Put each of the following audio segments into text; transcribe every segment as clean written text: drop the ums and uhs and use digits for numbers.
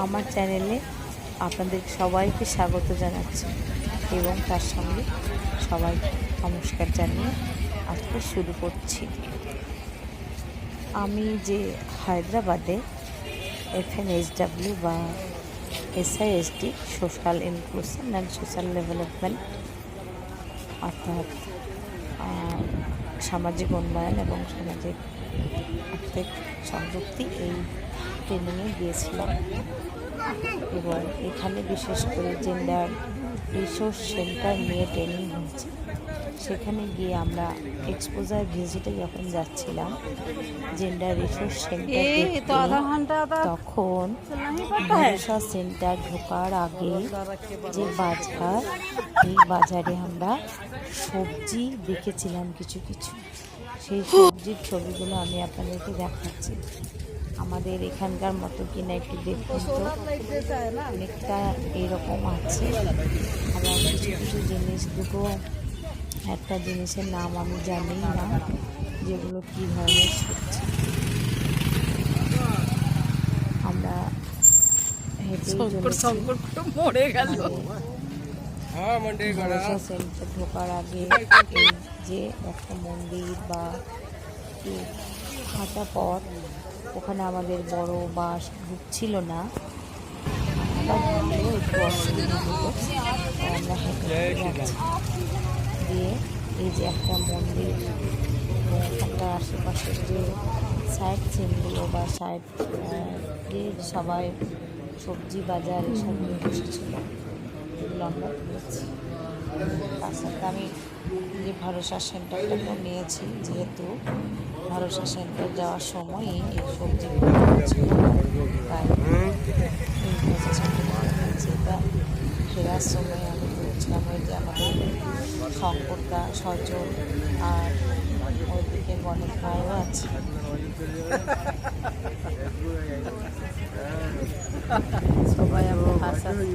আমার চ্যানেলে আপনাদের সবাইকে স্বাগত জানাচ্ছি এবং তার সঙ্গে সবাইকে নমস্কার জানিয়ে আজকে শুরু করছি। আমি যে হায়দ্রাবাদে FNSW বা SISD social inclusion and social development অর্থাৎ সামাজিক উন্নয়ন এবং সামাজিক আর্থিক সংযুক্তি এই ট্রেনিংয়ে গিয়েছিলাম এবং এখানে বিশেষ করে জেন্ডার রিসোর্স সেন্টার নিয়ে ট্রেনিং হয়েছে। সেখানে গিয়ে আমরা এক্সপোজার ভিজিটে যখন যাচ্ছিলাম জেন্ডার রিসোর্স সেন্টার তখন ভরসা সেন্টার ঢোকার আগে যে বাজার, এই বাজারে আমরা সবজি দেখেছিলাম কিছু কিছু। সেই সবজির ছবিগুলো আমি আপনাদেরকে দেখাচ্ছি। আমাদের এখানকার মতো কিনা একটু দেখুন তো, অনেকটা এরকম আছে। আবার কিছু কিছু জিনিস দুটো একটা জিনিসের নাম আমি জানি না, যেগুলো কী ধরনের সবজি। আমরা হেঁটেই সেন্টার ঢোকার আগে যে একটা মন্দির বা একটু হাঁটা পথ, ওখানে আমাদের বড় বাস ঢুকছিল না, একটু অসুবিধা হতো। আমরা হেঁটে যাচ্ছি দিয়ে এই যে একটা মন্দির এবং ওখানকার আশেপাশের যে সাইড সিনগুলো বা সাইড যে সবাই সবজি বাজার এসব নিয়ে বসেছিল, এগুলো আমরা তুলেছি। তার সাথে আমি যে ভরসা সেন্টারটাকেও নিয়েছি, যেহেতু ভরসা সেন্টার যাওয়ার সময়ই এই সবজিগুলো ছিল, তাই এই ভরসা সেন্টার নিয়েছি। এটা ফেরার সময় আমি বলছিলাম ওই যে আমাদের শঙ্করদা, সজল আর ওইদিকে গণেশ ভাইও আছে। সবাই আমার ভাষা আমি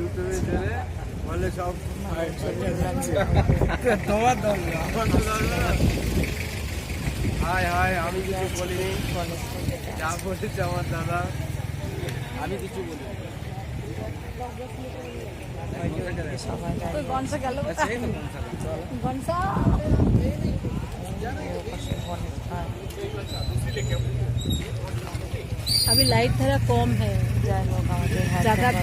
কিছু বলিনি, যা বলেছে আমার দাদা, আমি কিছু বলি। अभी लाइट थोड़ा कम है, যাই হোক আমাদের ज़्यादा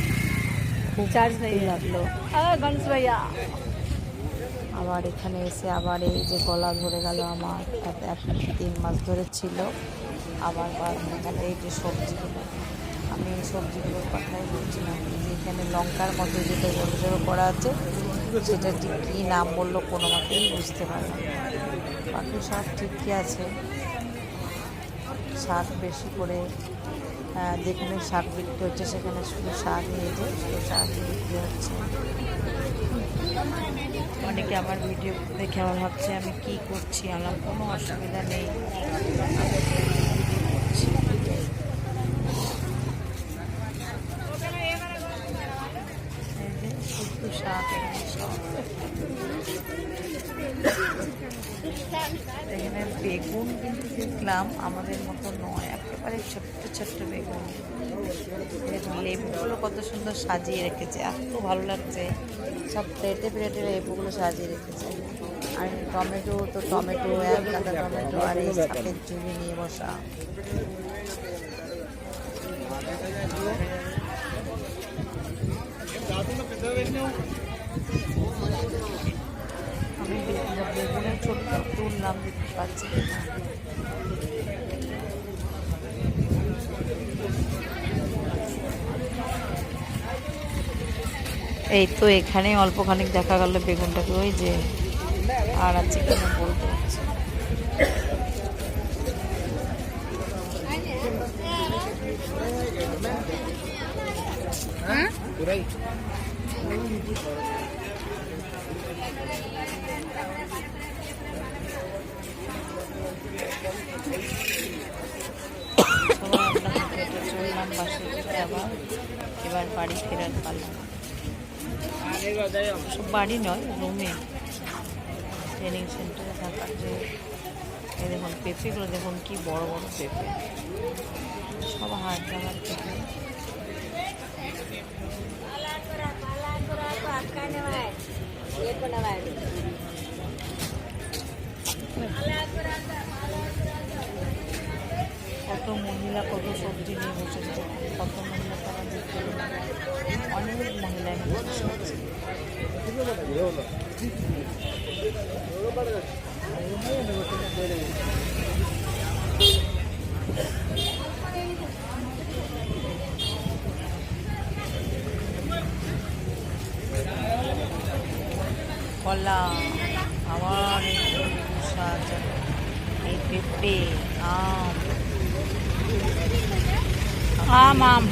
খুব चार्ज नहीं है। লাগলো। गणेश भैया আবার এখানে এসে আবার এই যে গলা ধরে গেল আমার, 3 মাস ধরে ছিল। আবার এখানে এই যে সবজিগুলো, আমি এই সবজিগুলোর কথাই বলছিলাম, যে এখানে লঙ্কার মধ্যে যেটা জোড়ো জোড়ো করা আছে সেটা ঠিক কী নাম বললো কোনো মতেই বুঝতে পারলাম। বাকি সব ঠিকই আছে। শাক বেশি করে, যেখানে শাক বিক্রি হচ্ছে সেখানে শুধু শাক নিয়ে যে শুধু শাক বিক্রি হচ্ছে। অনেকে আমার ভিডিও দেখে আমার ভাবছে আমি কি করছি, আমার কোনো অসুবিধা নেই, শুধু শাক এখানে বেগুন কিন্তু দেখলাম আমাদের মতো নয়, একেবারে ছোট্ট ছোট্ট বেগুন। লেবুগুলো কত সুন্দর সাজিয়ে রেখেছে, এত ভালো লাগছে। সব প্লেটে প্লেটে লেবুগুলো সাজিয়ে রেখেছে। আর টমেটো তো টমেটো, এক গাদা টমেটো, আর এই শাকের ঝুড়ি নিয়ে বসা। আমি বেগুনের ছোট্ট তুললাম, দেখতে পাচ্ছি এই তো এখানে অল্পখানিক দেখা গেল বেগুনটাকে, ওই যে আর আছে কিনা বলতে পারছি। চললাম বাসে থেকে, আবার এবার বাড়ি ফেরার পালা। সব বাড়ি নয়, রুমে ট্রেনিং সেন্টারে থাকার যে এই দেখুন পেঁপেগুলো দেখুন কি বড় বড় পেঁপে, সব হায়দ্রাবাদ থেকে কত মহিলা কত সবজি নিয়ে বসেছে, কত মহিলা তারা দেখতে পেলাম। অনেক মহিলা এখানে বসে আছে। কলা, আবার এই শাক, এই পেঁপে, আম, आम आम